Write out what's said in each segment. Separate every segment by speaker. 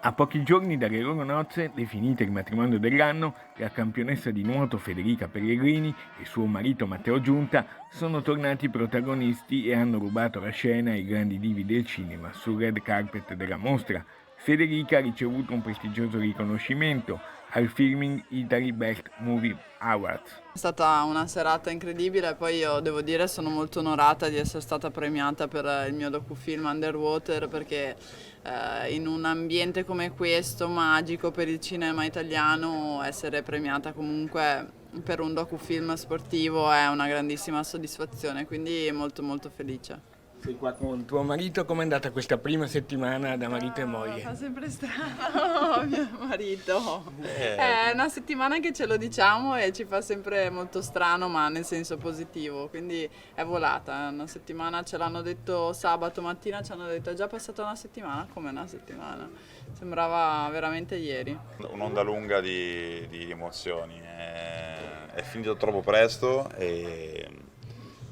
Speaker 1: A pochi giorni dalle loro nozze, definite il matrimonio dell'anno, la campionessa di nuoto Federica Pellegrini e suo marito Matteo Giunta sono tornati protagonisti e hanno rubato la scena ai grandi divi del cinema sul red carpet della mostra. Federica ha ricevuto un prestigioso riconoscimento al Filming Italy Best Movie Awards.
Speaker 2: È stata una serata incredibile, poi io devo dire sono molto onorata di essere stata premiata per il mio docufilm Underwater, perché in un ambiente come questo, magico per il cinema italiano, essere premiata comunque per un docufilm sportivo è una grandissima soddisfazione, quindi molto molto felice.
Speaker 1: Sei qua con tuo marito, com'è andata questa prima settimana da marito e moglie?
Speaker 2: Fa sempre strano mio marito. È una settimana che ce lo diciamo e ci fa sempre molto strano, ma nel senso positivo, quindi è volata. Una settimana, ce l'hanno detto sabato mattina, ci hanno detto è già passata una settimana, come una settimana? Sembrava veramente ieri.
Speaker 3: Un'onda lunga di emozioni, è finito troppo presto e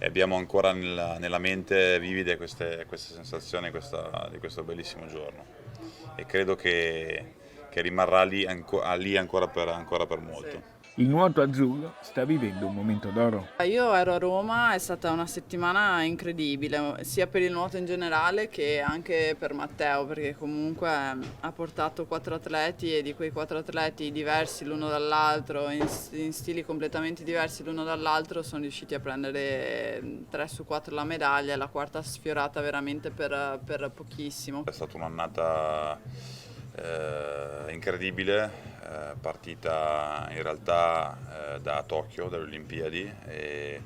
Speaker 3: abbiamo ancora nella mente vivide queste sensazioni di questo bellissimo giorno e credo che rimarrà lì ancora per molto.
Speaker 2: Sì.
Speaker 1: Il nuoto azzurro sta vivendo un momento d'oro.
Speaker 2: Io ero a Roma, è stata una settimana incredibile, sia per il nuoto in generale che anche per Matteo, perché comunque ha portato 4 atleti e di quei 4 atleti diversi l'uno dall'altro, in stili completamente diversi l'uno dall'altro, sono riusciti a prendere 3 su 4 la medaglia e la quarta sfiorata veramente per pochissimo.
Speaker 3: È stata un'annata incredibile, partita in realtà da Tokyo, dalle Olimpiadi, e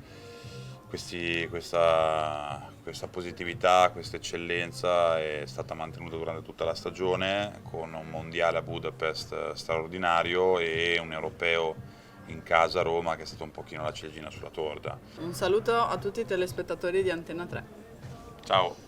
Speaker 3: questa positività, questa eccellenza è stata mantenuta durante tutta la stagione, con un mondiale a Budapest straordinario e un europeo in casa a Roma che è stato un pochino la ciliegina sulla torta.
Speaker 2: Un saluto a tutti i telespettatori di Antenna 3.
Speaker 3: Ciao!